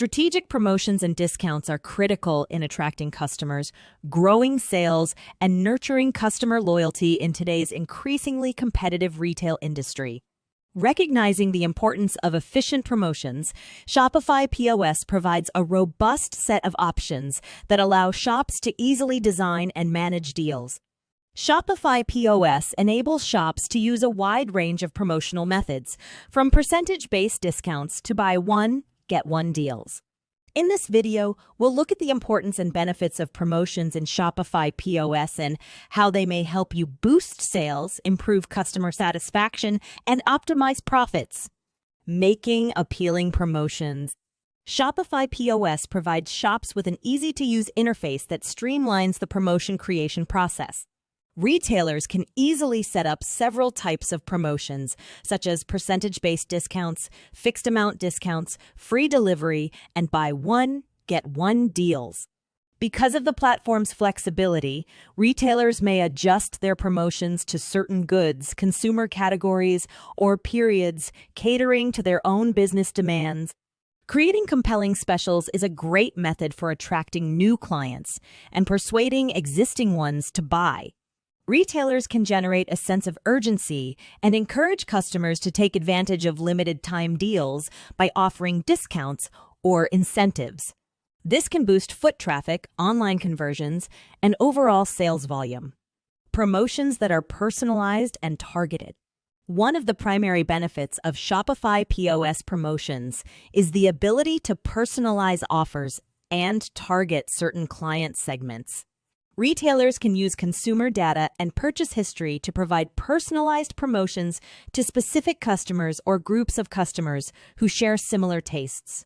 Strategic promotions and discounts are critical in attracting customers, growing sales, and nurturing customer loyalty in today's increasingly competitive retail industry. Recognizing the importance of efficient promotions, Shopify POS provides a robust set of options that allow shops to easily design and manage deals. Shopify POS enables shops to use a wide range of promotional methods, from percentage-based discounts to buy one, get one deals. In this video, we'll look at the importance and benefits of promotions in Shopify POS and how they may help you boost sales, improve customer satisfaction, and optimize profits. Making appealing promotions. Shopify POS provides shops with an easy-to-use interface that streamlines the promotion creation process. Retailers can easily set up several types of promotions, such as percentage-based discounts, fixed-amount discounts, free delivery, and buy one, get one deals. Because of the platform's flexibility, retailers may adjust their promotions to certain goods, consumer categories, or periods, catering to their own business demands. Creating compelling specials is a great method for attracting new clients and persuading existing ones to buy. Retailers can generate a sense of urgency and encourage customers to take advantage of limited-time deals by offering discounts or incentives. This can boost foot traffic, online conversions, and overall sales volume. Promotions that are personalized and targeted. One of the primary benefits of Shopify POS promotions is the ability to personalize offers and target certain client segments. Retailers can use consumer data and purchase history to provide personalized promotions to specific customers or groups of customers who share similar tastes.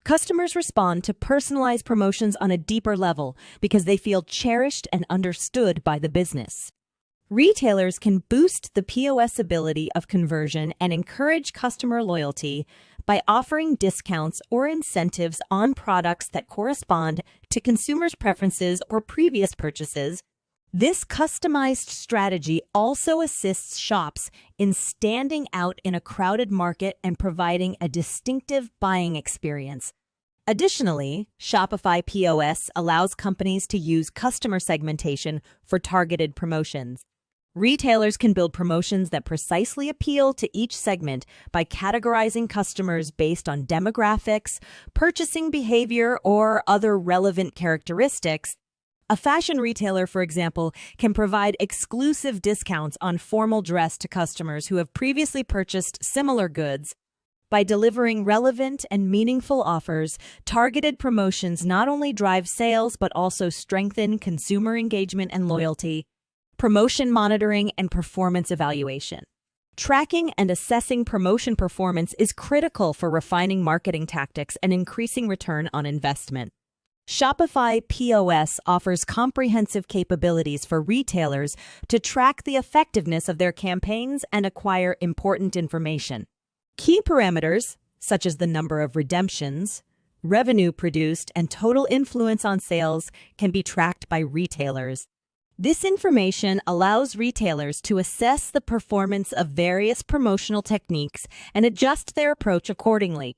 Customers respond to personalized promotions on a deeper level because they feel cherished and understood by the business. Retailers can boost the POS ability of conversion and encourage customer loyalty by offering discounts or incentives on products that correspond to consumers' preferences or previous purchases. This customized strategy also assists shops in standing out in a crowded market and providing a distinctive buying experience. Additionally, Shopify POS allows companies to use customer segmentation for targeted promotions. Retailers can build promotions that precisely appeal to each segment by categorizing customers based on demographics, purchasing behavior, or other relevant characteristics. A fashion retailer, for example, can provide exclusive discounts on formal dress to customers who have previously purchased similar goods. By delivering relevant and meaningful offers, targeted promotions not only drive sales but also strengthen consumer engagement and loyalty. Promotion monitoring and performance evaluation. Tracking and assessing promotion performance is critical for refining marketing tactics and increasing return on investment. Shopify POS offers comprehensive capabilities for retailers to track the effectiveness of their campaigns and acquire important information. Key parameters, such as the number of redemptions, revenue produced, and total influence on sales, can be tracked by retailers. This information allows retailers to assess the performance of various promotional techniques and adjust their approach accordingly.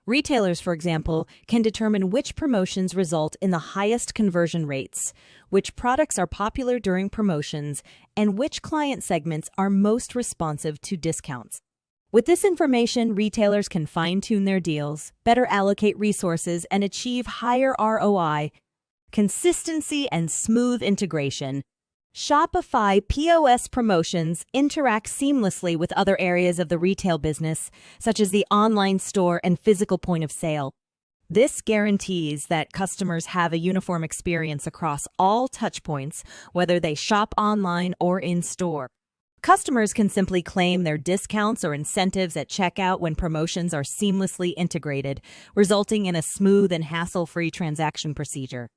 Retailers, for example, can determine which promotions result in the highest conversion rates, which products are popular during promotions, and which client segments are most responsive to discounts. With this information, retailers can fine-tune their deals, better allocate resources, and achieve higher ROI. Consistency and smooth integration. Shopify POS promotions interact seamlessly with other areas of the retail business, such as the online store and physical point of sale. This guarantees that customers have a uniform experience across all touchpoints, whether they shop online or in-store. Customers can simply claim their discounts or incentives at checkout when promotions are seamlessly integrated, resulting in a smooth and hassle-free transaction procedure.